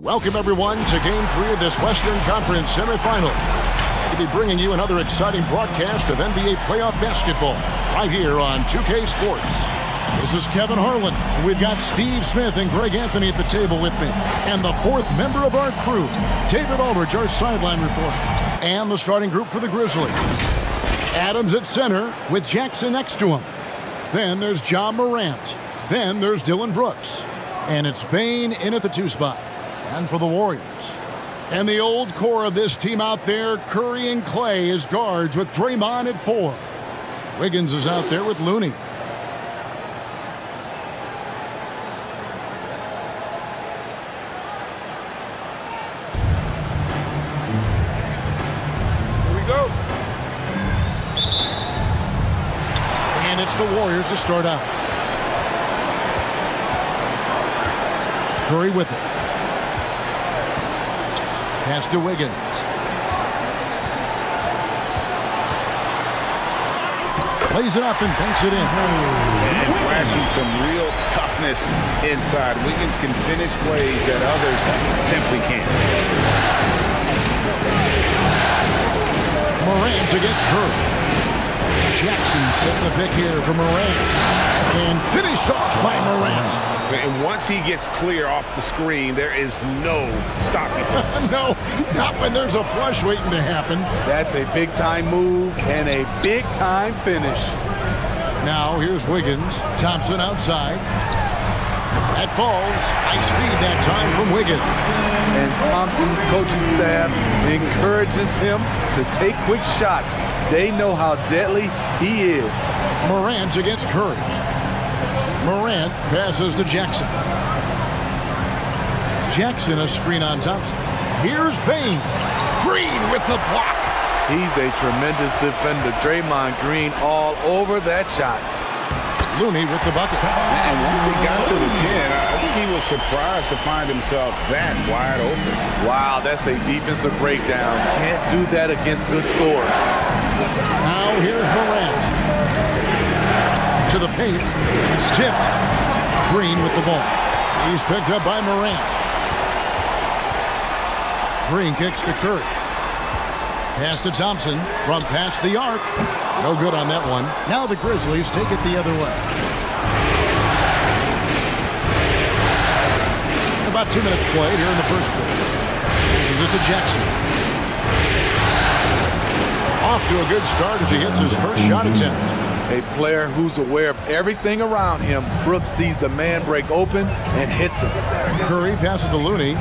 Welcome, everyone, to Game 3 of this Western Conference semifinal. We'll be bringing you another exciting broadcast of NBA playoff basketball right here on 2K Sports. This is Kevin Harlan. We've got Steve Smith and Greg Anthony at the table with me. And the fourth member of our crew, David Aldridge, our sideline reporter. And the starting group for the Grizzlies. Adams at center with Jackson next to him. Then there's Ja Morant. Then there's Dillon Brooks. And it's Bane in at the 2 spot. And for the Warriors. And the old core of this team out there, Curry and Clay as guards with Draymond at 4. Wiggins is out there with Looney. Here we go. And it's the Warriors to start out. Curry with it. Pass to Wiggins. Plays it up and banks it in. And flashing some real toughness inside. Wiggins can finish plays that others simply can't. Morant against Curry. Jackson set the pick here for Morant. And finished off by Morant. And once he gets clear off the screen, there is no stopping him. No, not when there's a flush waiting to happen. That's a big-time move and a big-time finish. Now here's Wiggins. Thompson outside. That falls. Nice feed that time from Wiggins. And Thompson's coaching staff encourages him to take quick shots. They know how deadly he is. Morant against Curry. Morant passes to Jackson. Jackson a screen on Thompson. Here's Bane. Green with the block. He's a tremendous defender. Draymond Green all over that shot. Looney with the bucket. And once he got to the 10, I think he was surprised to find himself that wide open. Wow, that's a defensive breakdown. Can't do that against good scores. Now here's Morant. To the paint. It's tipped. Green with the ball. He's picked up by Morant. Green kicks to Curry. Pass to Thompson from past the arc. No good on that one. Now the Grizzlies take it the other way. About 2 minutes played here in the first quarter. This is it to Jackson. Off to a good start as he hits his first shot attempt. A player who's aware of everything around him. Brooks sees the man break open and hits him. Curry passes to Looney.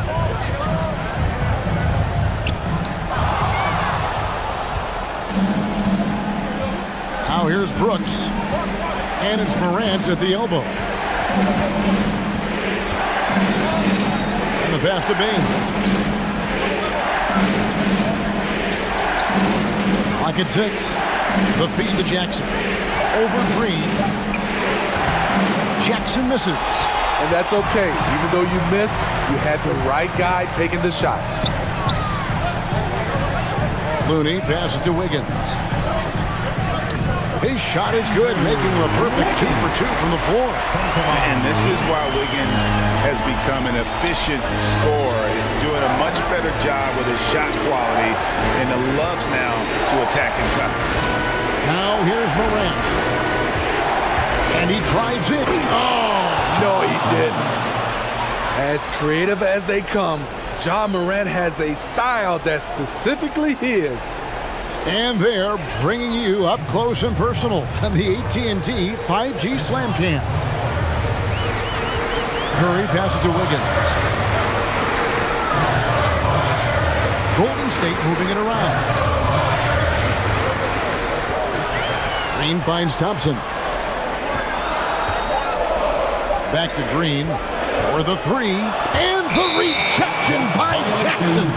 Now here's Brooks. And it's Morant at the elbow. And the pass to Bane. Lock at 6. The feed to Jackson. Over Green. Jackson misses. And that's okay. Even though you miss, you had the right guy taking the shot. Looney passes to Wiggins. His shot is good, making a perfect 2 for 2 from the floor. And this is why Wiggins has become an efficient scorer, doing a much better job with his shot quality, and loves now to attack inside. Now here's Morant. And he drives it. Oh! No, he didn't. As creative as they come, Ja Morant has a style that's specifically his. And they're bringing you up close and personal on the AT&T 5G Slam Cam. Curry passes to Wiggins. Golden State moving it around. Green finds Thompson. Back to Green for the 3. And the rejection by Jackson.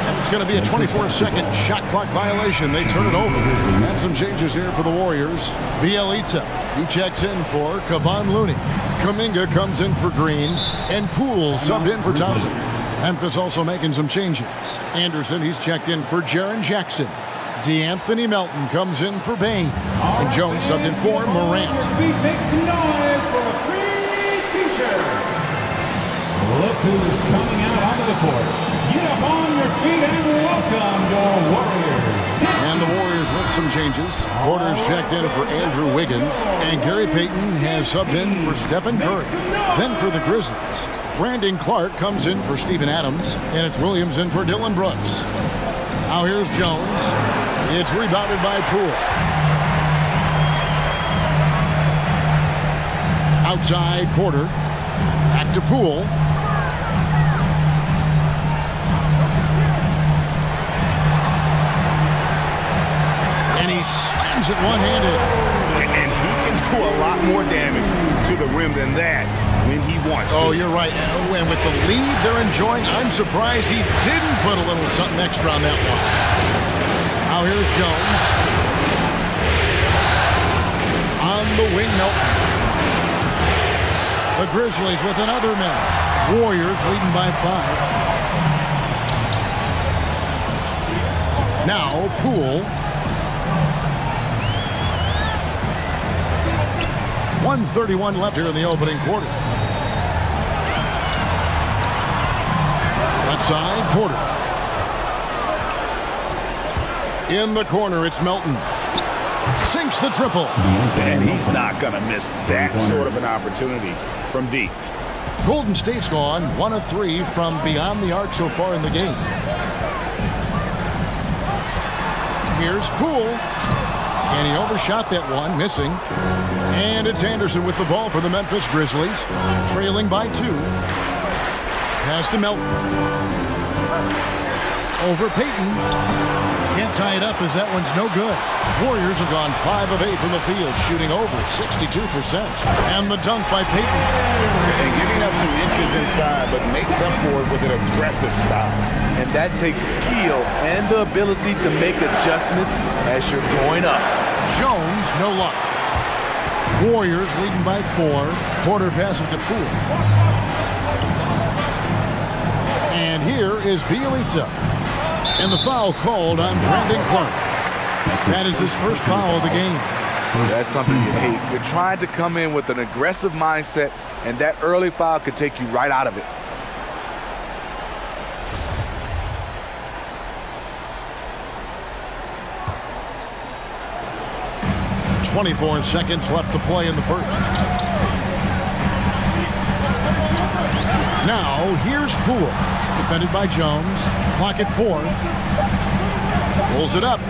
And it's going to be a 24-second shot clock violation. They turn it over. And some changes here for the Warriors. Bielitsa, he checks in for Kevon Looney. Kuminga comes in for Green. And Poole subbed in for Thompson. Memphis also making some changes. Anderson, he's checked in for Jaren Jackson. DeAnthony Melton comes in for Bane. And Jones subbed in for Morant. Make some noise for a free t-shirt. Look who's coming out onto the Some changes. Porter's checked in for Andrew Wiggins, and Gary Payton has subbed in for Stephen Curry. Then for the Grizzlies, Brandon Clark comes in for Steven Adams, and it's Williams in for Dylan Brooks. Now here's Jones. It's rebounded by Poole. Outside Porter. Back to Poole. And he slams it one-handed. And he can do a lot more damage to the rim than that when he wants to. Oh, you're right. And with the lead they're enjoying, I'm surprised he didn't put a little something extra on that one. Now here's Jones. On the wing, Melton. The Grizzlies with another miss. Warriors leading by 5. Now Poole. 1:31 left here in the opening quarter. Left side, Porter. In the corner, it's Melton. Sinks the triple. And he's not going to miss that sort of an opportunity from deep. Golden State's gone 1 of 3 from beyond the arc so far in the game. Here's Poole. And he overshot that one, missing. And it's Anderson with the ball for the Memphis Grizzlies, trailing by 2. Pass to Melton. Over Payton. Can't tie it up as that one's no good. Warriors have gone 5 of 8 from the field, shooting over 62%. And the dunk by Payton. And giving up some inches inside, but makes up for it with an aggressive style. And that takes skill and the ability to make adjustments as you're going up. Jones, no luck. Warriors leading by 4. Porter passes to Poole. And here is Bielitsa. And the foul called on Brandon Clark. That is his first foul of the game. That's something you hate. You're trying to come in with an aggressive mindset, and that early foul could take you right out of it. .24 seconds left to play in the first. Now, here's Poole. Defended by Jones. Clock at 4. Pulls it up.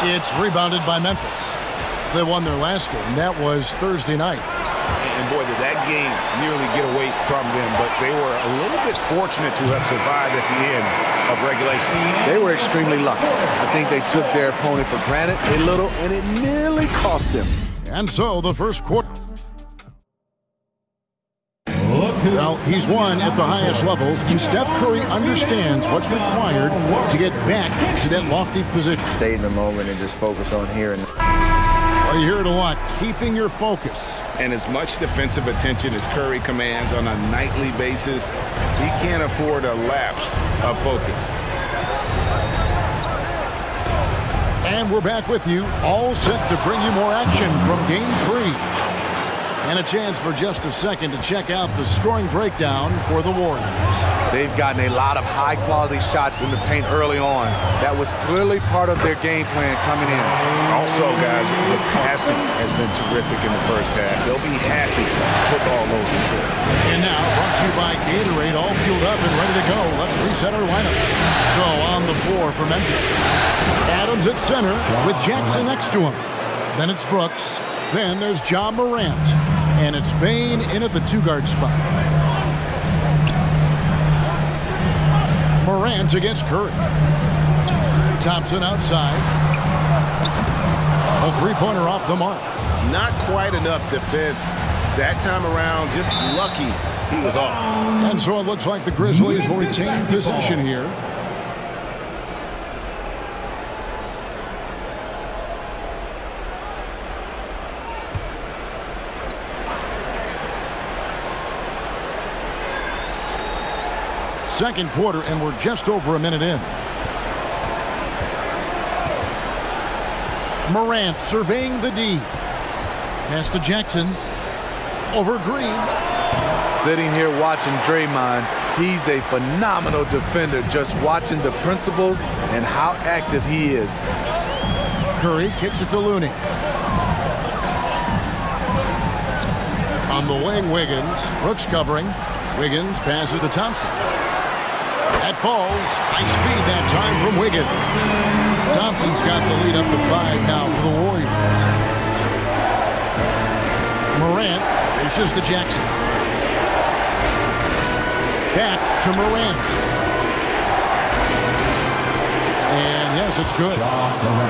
It's rebounded by Memphis. They won their last game. That was Thursday night. And boy, did that game nearly get away from them, but they were a little bit fortunate to have survived at the end of regulation. They were extremely lucky. I think they took their opponent for granted a little, and it nearly cost them. And so the first quarter. Well, he's won at the highest levels, and Steph Curry understands what's required to get back to that lofty position. Stay in the moment and just focus on here. Well, you hear it a lot, keeping your focus. And as much defensive attention as Curry commands on a nightly basis, he can't afford a lapse of focus. And we're back with you, all set to bring you more action from Game 3. And a chance for just a second to check out the scoring breakdown for the Warriors. They've gotten a lot of high-quality shots in the paint early on. That was clearly part of their game plan coming in. Also, guys, the passing has been terrific in the first half. They'll be happy with all those assists. And now, brought to you by Gatorade, all fueled up and ready to go. Let's reset our lineups. So, on the floor for Memphis, Adams at center with Jackson next to him. Then it's Brooks. Then there's Ja Morant. And it's Bane in at the 2-guard spot. Morant against Curry. Thompson outside. A 3-pointer off the mark. Not quite enough defense that time around. Just lucky he was off. And so it looks like the Grizzlies will retain possession here. Second quarter, and we're just over a minute in. Morant surveying the D. Pass to Jackson. Over Green. Sitting here watching Draymond, he's a phenomenal defender, just watching the principles and how active he is. Curry kicks it to Looney. On the wing, Wiggins. Brooks covering. Wiggins passes to Thompson. That falls. Nice feed that time from Wiggins. Thompson's got the lead up to 5 now for the Warriors. Morant dishes to Jackson. Back to Morant. And yes, it's good.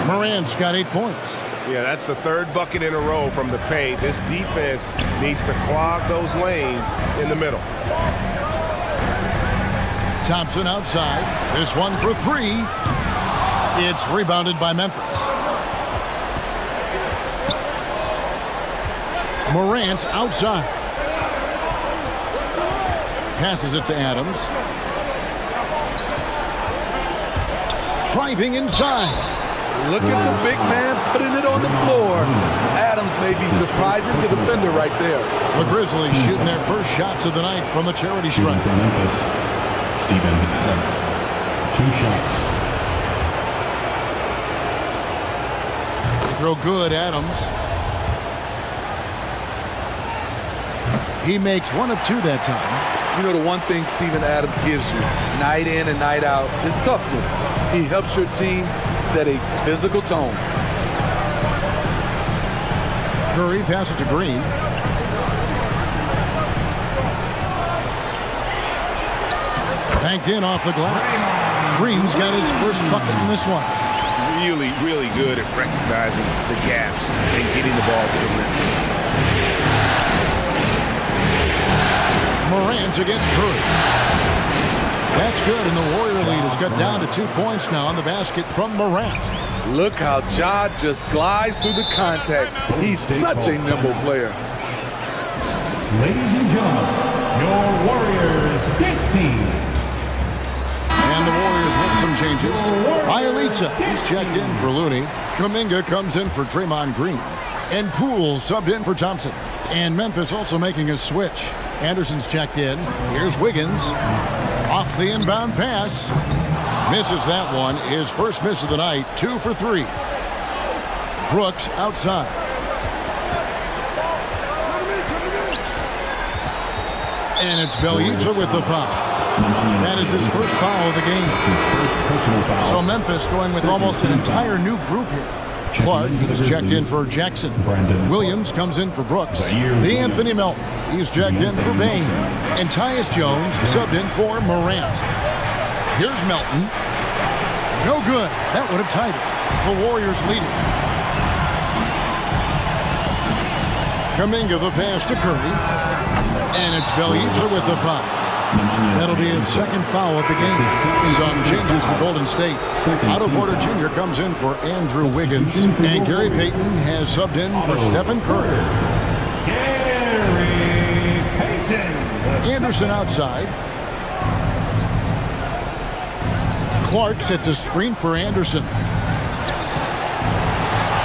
Morant's got 8 points. Yeah, that's the 3rd bucket in a row from the paint. This defense needs to clog those lanes in the middle. Thompson outside. This one for 3. It's rebounded by Memphis. Morant outside. Passes it to Adams. Driving inside. Look at the big man putting it on the floor. Adams may be surprising the defender right there. The Grizzlies shooting their first shots of the night from the charity stripe. For Memphis, Steven Adams. 2 shots. They throw good, Adams. He makes 1 of 2 that time. You know, the one thing Steven Adams gives you, night in and night out, is toughness. He helps your team set a physical tone. Curry passes to Green. Banked in off the glass. Green's got his first bucket in this one. Really, really good at recognizing the gaps and getting the ball to the rim. Morant against Curry. That's good, and the Warrior lead has cut down to 2 points now on the basket from Morant. Look how Ja just glides through the contact. He's such a nimble player. Ladies and gentlemen, your Warriors dance team. And the Warriors with some changes. Ielitsa, he's checked in for Looney. Kuminga comes in for Draymond Green. And Poole subbed in for Thompson. And Memphis also making a switch. Anderson's checked in. Here's Wiggins. Off the inbound pass. Misses that one. His first miss of the night. 2 for 3. Brooks outside. And it's Bjelica with the foul. That is his first foul of the game. So Memphis going with almost an entire new group here. Clark is checked in for Jackson. Williams comes in for Brooks. Anthony Melton, he's checked in for Bain. And Tyus Jones subbed in for Morant. Here's Melton. No good. That would have tied it. The Warriors leading. Kuminga the pass to Curry. And it's Bjelica with the foul. That'll be his second foul of the game. Some changes for Golden State. Otto Porter Jr. comes in for Andrew Wiggins. And Gary Payton has subbed in for Stephen Curry. Gary Payton. Anderson outside. Clark sets a screen for Anderson.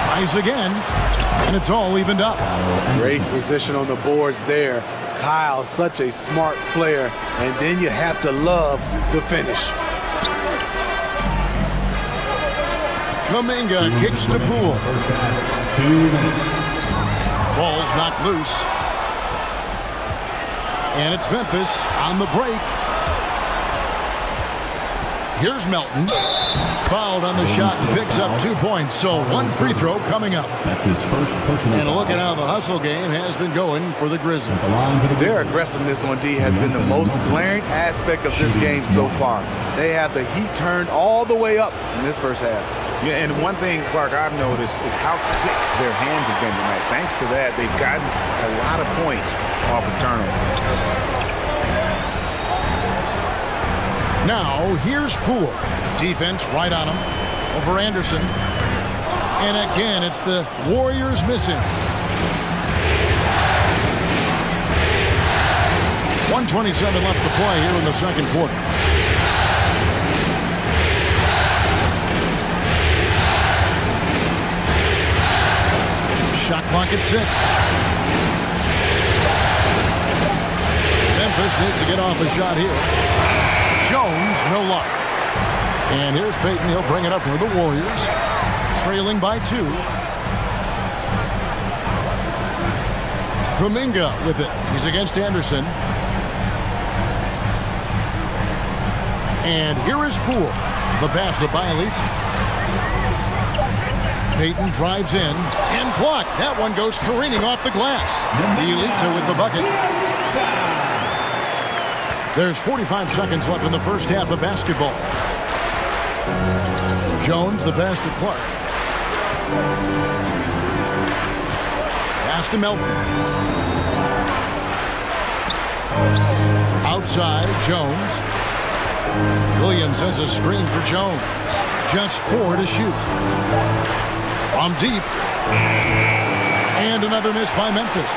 Tries again. And it's all evened up. Great position on the boards there. Kyle, such a smart player, and then you have to love the finish. Kuminga kicks to Poole. 2 minutes. Ball's knocked loose. And it's Memphis on the break. Here's Melton. Fouled on the shot and picks up 2 points. So 1 free throw coming up. That's his first personal And look at how the hustle game has been going for the Grizzlies. Their aggressiveness on D has been the most glaring aspect of this game so far. They have the heat turned all the way up in this first half. Yeah, and one thing, Clark, I've noticed is how quick their hands have been tonight. Thanks to that, they've gotten a lot of points off of turnovers. Now, here's Poole. Defense right on him. Over Anderson. And again, it's the Warriors missing. 1:27 left to play here in the second quarter. Shot clock at 6. Memphis needs to get off a shot here. Jones, no luck. And here's Payton. He'll bring it up for the Warriors, trailing by 2. Kuminga with it. He's against Anderson. And here is Poole. The pass to Bielitz. Payton drives in and blocked. That one goes careening off the glass. Bielitz with the bucket. There's 45 seconds left in the first half of basketball. Jones, the pass to Clark. Pass to Melton. Outside, Jones. Williams sends a screen for Jones. Just 4 to shoot. From deep. And another miss by Memphis.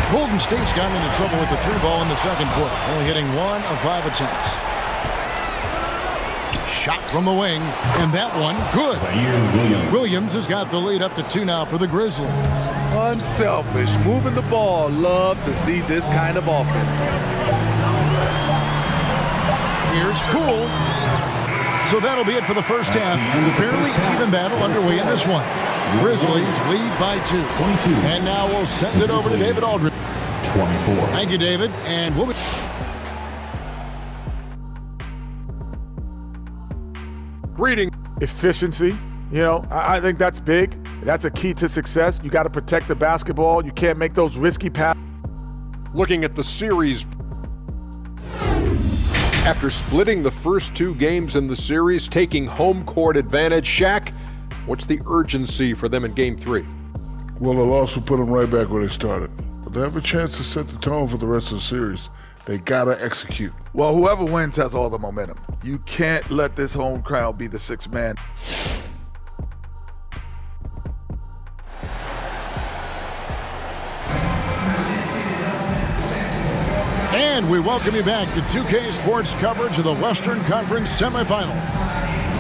Golden State's gotten into trouble with the 3-ball in the second quarter, only hitting 1 of 5 attempts. Shot from the wing, and that one good. Williams has got the lead up to 2 now for the Grizzlies. Unselfish, moving the ball. Love to see this kind of offense. Here's Poole. So that'll be it for the first half. Fairly even battle underway in this one. Grizzlies lead by 2. And now we'll send it over to David Aldridge. 24. Thank you, David. And we'll be... Greeting. Efficiency. You know, I think that's big. That's a key to success. You got to protect the basketball. You can't make those risky passes. Looking at the series. After splitting the first 2 games in the series, taking home court advantage, Shaq, what's the urgency for them in Game 3? Well, the loss will put them right back where they started. But they have a chance to set the tone for the rest of the series. They gotta execute. Well, whoever wins has all the momentum. You can't let this home crowd be the 6th man. And we welcome you back to 2K Sports coverage of the Western Conference Semifinals.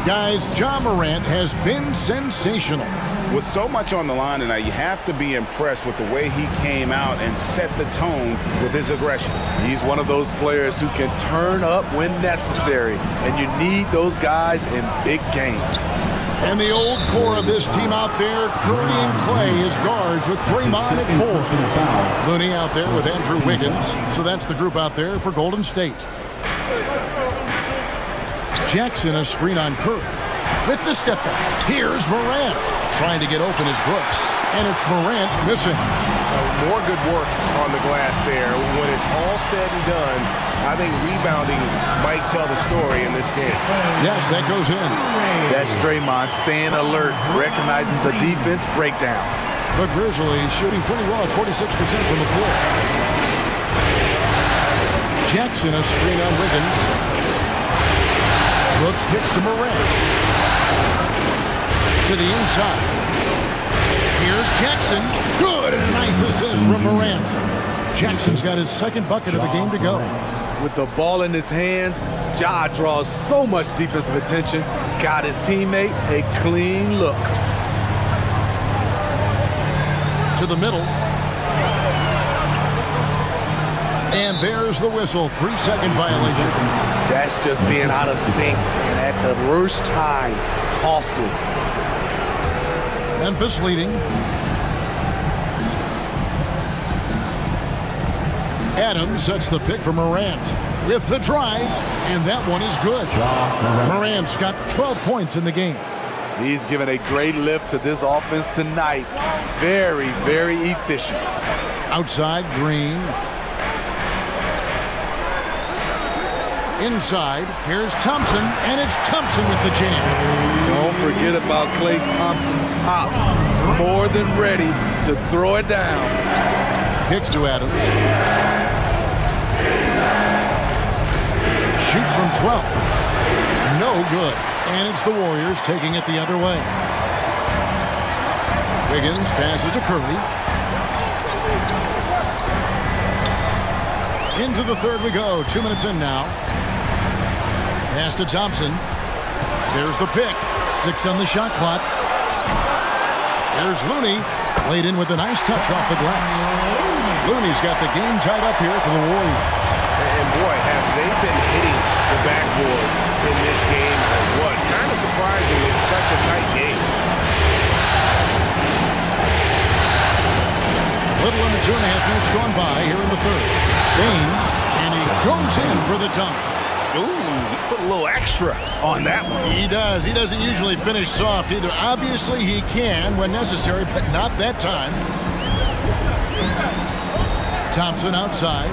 Guys, Ja Morant has been sensational. With so much on the line tonight, you have to be impressed with the way he came out and set the tone with his aggression. He's one of those players who can turn up when necessary, and you need those guys in big games. And the old core of this team out there, Curry and Clay as guards with Draymond at 4. Looney out there with Andrew Wiggins. So that's the group out there for Golden State. Jackson a screen on Curry. With the step back, here's Morant. Trying to get open is Brooks. And it's Morant missing. More good work on the glass there. When it's all said and done, I think rebounding might tell the story in this game. Yes, that goes in. That's Draymond staying alert, recognizing the defense breakdown. The Grizzlies shooting pretty well at 46% from the floor. Jackson a screen on Wiggins. Brooks kicks to Morant. To the inside. Here's Jackson. Good, and a nice assist from Morant. Jackson's got his 2nd bucket of the game to go. With the ball in his hands, Ja draws so much defensive attention. Got his teammate a clean look. To the middle. And there's the whistle. 3-second violation. That's just being out of sync and at the worst time, costly. Memphis leading. Adams sets the pick for Morant with the drive, and that one is good. Morant's got 12 points in the game. He's given a great lift to this offense tonight. Very, very efficient. Outside, Green. Inside, here's Thompson, and it's Thompson with the jam. Don't forget about Klay Thompson's hops. More than ready to throw it down. Kicks to Adams. Shoots from 12. No good. And it's the Warriors taking it the other way. Wiggins passes to Curry. Into the third we go. 2 minutes in now. Pass to Thompson. There's the pick. 6 on the shot clock. There's Looney. Laid in with a nice touch off the glass. Looney's got the game tied up here for the Warriors. And boy, have they been hitting the backboard in this game or what? Kind of surprising it's such a tight game. Little under 2.5 minutes gone by here in the third. Bain, and he goes in for the dunk. Ooh, he put a little extra on that one. He does. He doesn't usually finish soft either. Obviously, he can when necessary, but not that time. Thompson outside.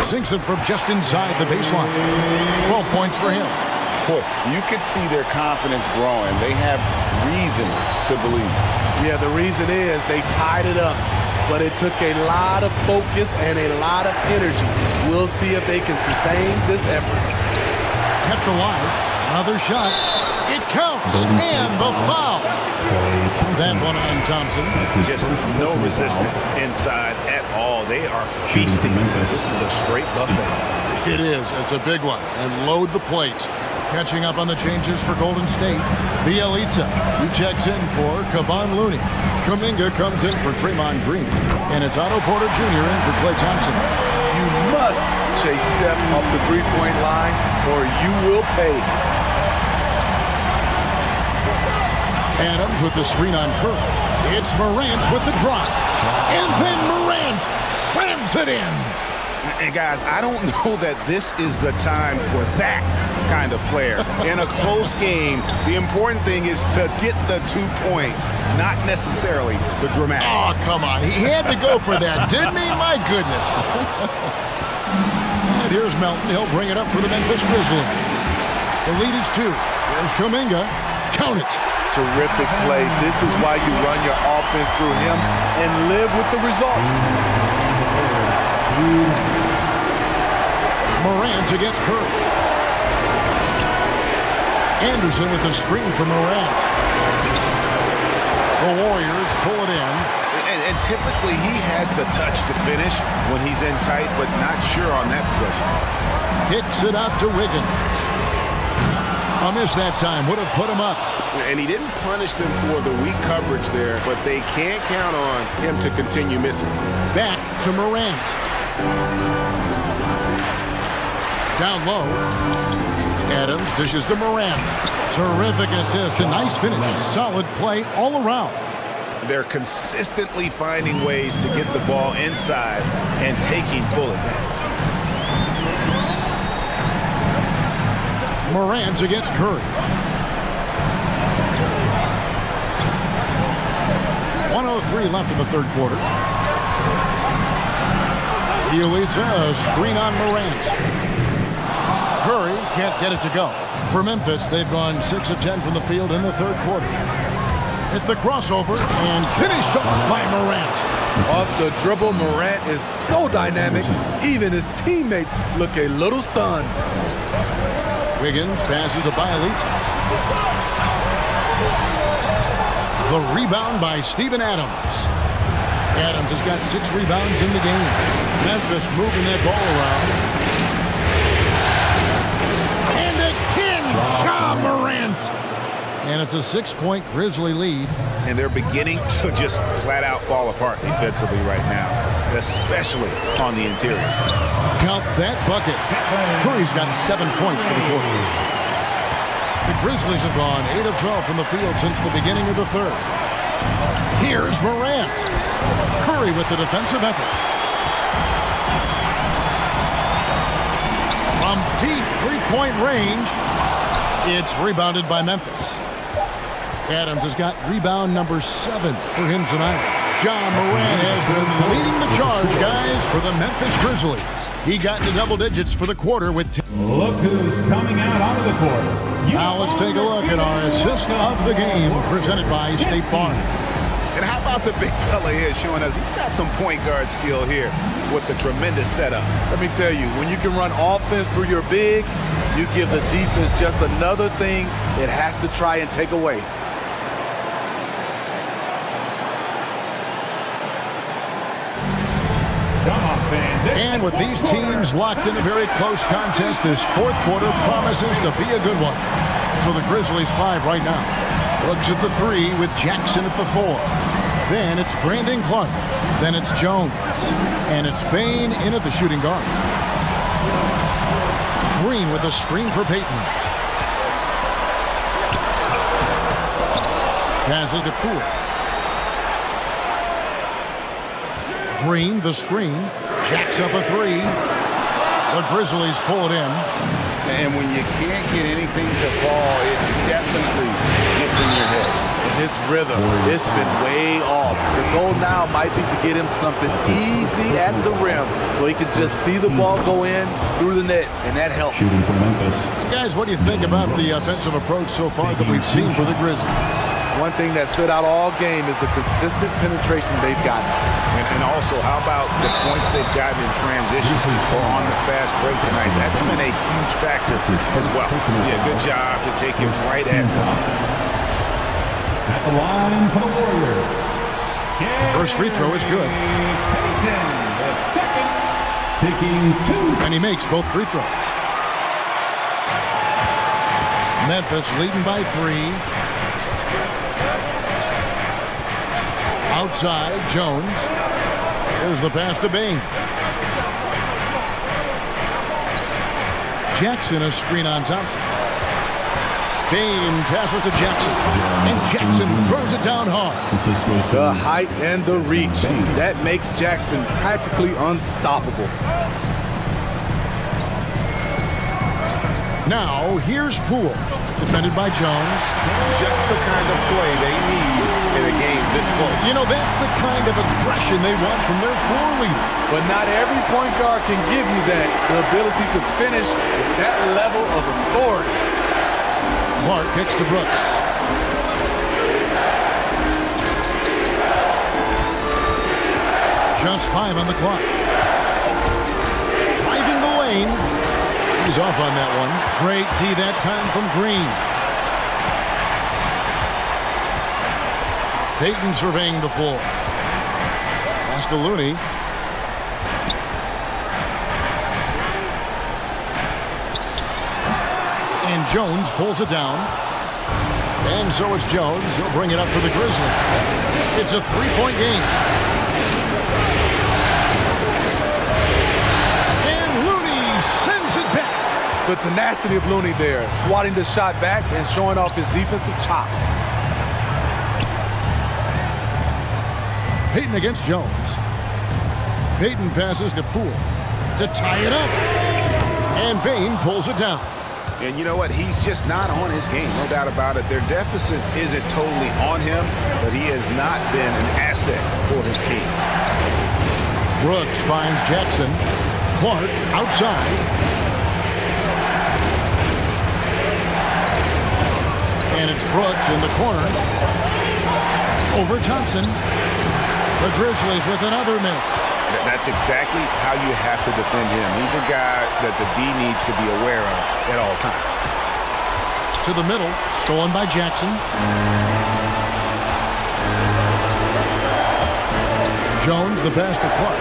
Sinks it from just inside the baseline. 12 points for him. Boy, you could see their confidence growing. They have reason to believe. Yeah, the reason is they tied it up, but it took a lot of focus and a lot of energy. We'll see if they can sustain this effort. Kept alive. Another shot. It counts. And the foul. That one on Thompson. Just no resistance inside at all. They are feasting. This is a straight buffet. It is. It's a big one. And load the plate. Catching up on the changes for Golden State. Bielitsa, he checks in for Kevon Looney. Kuminga comes in for Draymond Green. And it's Otto Porter Jr. in for Klay Thompson. You must chase Steph off the three-point line or you will pay. Adams with the screen on Curry. It's Morant with the drop. And then Morant slams it in. And guys, I don't know that this is the time for that kind of flair. In a close game, the important thing is to get the 2 points, not necessarily the dramatics. Oh, come on. He had to go for that, didn't he? My goodness. And here's Melton. He'll bring it up for the Memphis Grizzlies. The lead is 2. Here's Kuminga. Count it. Terrific play. This is why you run your offense through him and live with the results. Morant against Curry. Anderson with the screen for Morant. The Warriors pull it in. And typically he has the touch to finish when he's in tight, but not sure on that possession. Kicks it out to Wiggins. A miss that time. Would have put him up. And he didn't punish them for the weak coverage there, but they can't count on him to continue missing. Back to Morant. Down low. Adams dishes to Morant. Terrific assist. A nice finish. Solid play all around. They're consistently finding ways to get the ball inside and taking full advantage. Morant against Curry. 1:03 left in the third quarter. Bielitsa, a screen on Morant. Curry can't get it to go. For Memphis, they've gone 6 of 10 from the field in the third quarter. Hit the crossover and finished off by Morant. Off the dribble, Morant is so dynamic, even his teammates look a little stunned. Wiggins passes to Bielitsa. The rebound by Steven Adams. Adams has got 6 rebounds in the game. Memphis moving that ball around. And again, Ja Morant. And it's a 6-point Grizzly lead. And they're beginning to just flat out fall apart defensively right now, especially on the interior. Count that bucket. Curry's got 7 points for the quarter. The Grizzlies have gone 8 of 12 from the field since the beginning of the third. Here's Morant. Curry with the defensive effort. From deep three-point range, it's rebounded by Memphis. Adams has got rebound number 7 for him tonight. Ja Morant has been leading the charge, guys, for the Memphis Grizzlies. He got into double digits for the quarter with 10. Look who's coming out onto the court. Now let's take a look at our assist of the game presented by State Farm. And how about the big fella here showing us he's got some point guard skill here with the tremendous setup. Let me tell you, when you can run offense through your bigs, you give the defense just another thing it has to try and take away. And with these teams locked in a very close contest, this fourth quarter promises to be a good one. So the Grizzlies 5 right now. Looks at the 3 with Jackson at the 4. Then it's Brandon Clark. Then it's Jones. And it's Bain in at the shooting guard. Green with a screen for Payton. Passes to Poole. Green, the screen. Jacks up a three. The Grizzlies pull it in. And when you can't get anything to fall, it definitely gets in your head. His rhythm, it's been way off. The goal now might be to get him something easy at the rim so he can just see the ball go in through the net, and that helps. Shooting for Memphis. Guys, what do you think about the offensive approach so far that we've seen for the Grizzlies? One thing that stood out all game is the consistent penetration they've gotten. And also, how about the points they've gotten in transition or on the fast break tonight? That's been a huge factor as well. Yeah, good job to take it right at them. At the line for the Warriors. First free throw is good. The second, taking two. And he makes both free throws. Memphis leading by 3. Outside, Jones. Here's the pass to Bain. Jackson, a screen on Thompson. Bain passes to Jackson. And Jackson throws it down hard. The height and the reach. That makes Jackson practically unstoppable. Now, here's Poole. Defended by Jones. Just the kind of play they need in a game this close. You know, that's the kind of aggression they want from their floor leader. But not every point guard can give you that. The ability to finish with that level of authority. Clark kicks to Brooks. Just 5 on the clock. Driving the lane. He's off on that one. Great D that time from Green. Payton surveying the floor. Pass to Looney. And Jones pulls it down. And so it's Jones. He'll bring it up for the Grizzlies. It's a 3-point game. And Looney sends it back. The tenacity of Looney there, swatting the shot back and showing off his defensive chops. Payton against Jones. Payton passes to Poole to tie it up. And Bain pulls it down. And you know what? He's just not on his game, no doubt about it. Their deficit isn't totally on him, but he has not been an asset for his team. Brooks finds Jackson. Clark outside. And it's Brooks in the corner. Over Thompson. The Grizzlies with another miss. That's exactly how you have to defend him. He's a guy that the D needs to be aware of at all times. To the middle, stolen by Jackson. Jones, the pass to Clark.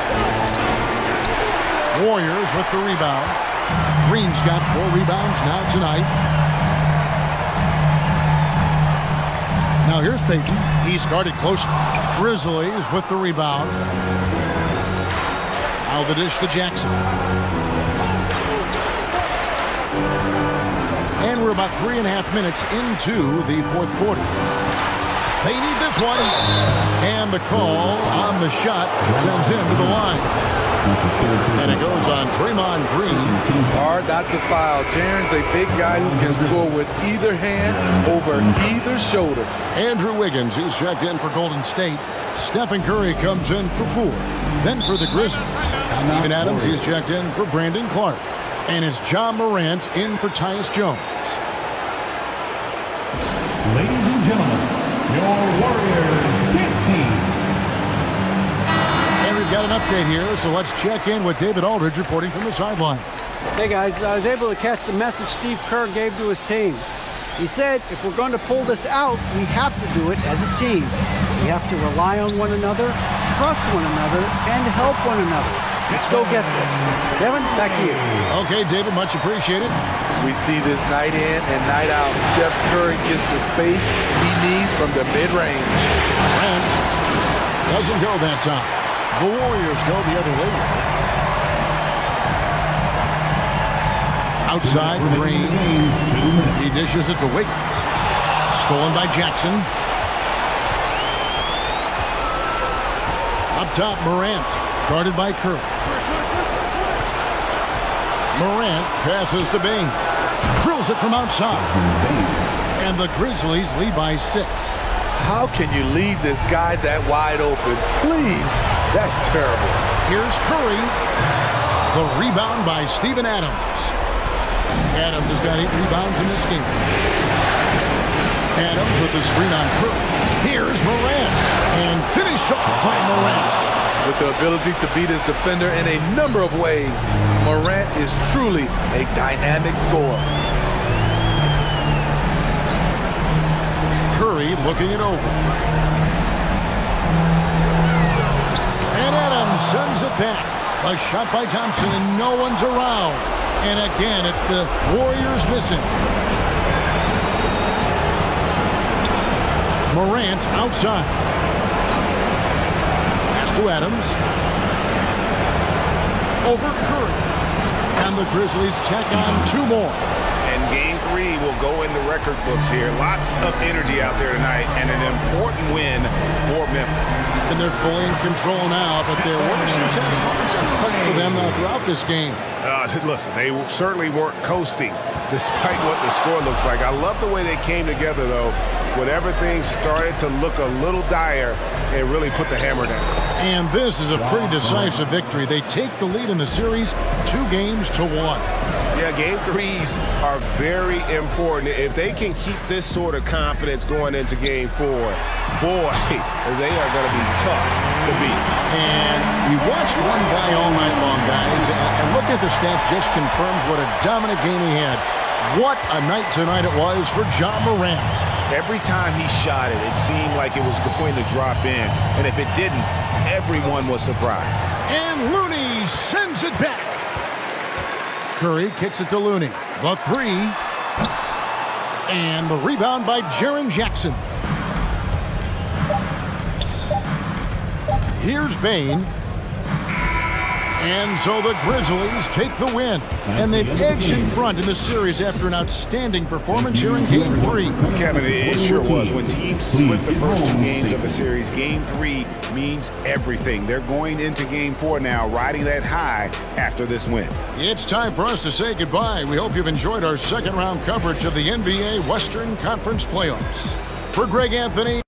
Warriors with the rebound. Green's got 4 rebounds now tonight. Now here's Payton. He's guarded close. Grizzlies with the rebound. Now the dish to Jackson. And we're about 3.5 minutes into the 4th quarter. They need this one. And the call on the shot sends him to the line. And it goes on Draymond Green. Hard not to foul. Jaren's a big guy who can score with either hand over either shoulder. Andrew Wiggins, he's checked in for Golden State. Stephen Curry comes in for Poole. Then for the Grizzlies, Steven Adams, he's checked in for Brandon Clark. And it's John Morant in for Tyus Jones. Ladies and gentlemen, your Warriors dance team. And we've got an update here, so let's check in with David Aldridge reporting from the sideline. Hey guys, I was able to catch the message Steve Kerr gave to his team. He said if we're going to pull this out, we have to do it as a team. We have to rely on one another, trust one another, and help one another. Let's go get this. Kevin, back to you. Okay, David, much appreciated. We see this night in and night out. Steph Curry gets the space he needs from the mid-range. Grant Doesn't go that time. The Warriors go the other way. Outside, Green. He dishes it to Wiggins. Stolen by Jackson. Up top, Morant. Guarded by Curry. Morant passes to Bain. Drills it from outside. And the Grizzlies lead by 6. How can you leave this guy that wide open? Please. That's terrible. Here's Curry. The rebound by Steven Adams. Adams has got 8 rebounds in this game. Adams with the screen on Curry. Here's Morant. And finished off by Morant. With the ability to beat his defender in a number of ways, Morant is truly a dynamic scorer. Curry looking it over. And Adams sends it back. A shot by Thompson, and no one's around. And again, it's the Warriors missing. Morant outside. Pass to Adams. Over Curry. And the Grizzlies tack on 2 more. And game 3 will go in the record books here. Lots of energy out there tonight, and an important win for Memphis. And they're fully in control now, but there were some tense moments for them throughout this game. Listen, they certainly weren't coasting, despite what the score looks like. I love the way they came together, though, when everything started to look a little dire and really put the hammer down. And this is a pretty decisive victory. They take the lead in the series 2-1. Yeah, game 3s are very important. If they can keep this sort of confidence going into game 4, boy, they are going to be tough to beat. And we watched one guy all night long, guys, and looking at the stats just confirms what a dominant game he had. What a night tonight it was for John Morant. Every time he shot it, it seemed like it was going to drop in. And if it didn't, everyone was surprised. And Looney sends it back. Curry kicks it to Looney. The 3. And the rebound by Jaren Jackson. Here's Bain. And so the Grizzlies take the win. And they've edged in front in the series after an outstanding performance here in Game 3. Kevin, it sure was. When teams split the first 2 games of a series, Game 3 means everything. They're going into Game 4 now, riding that high after this win. It's time for us to say goodbye. We hope you've enjoyed our second round coverage of the NBA Western Conference Playoffs. For Greg Anthony.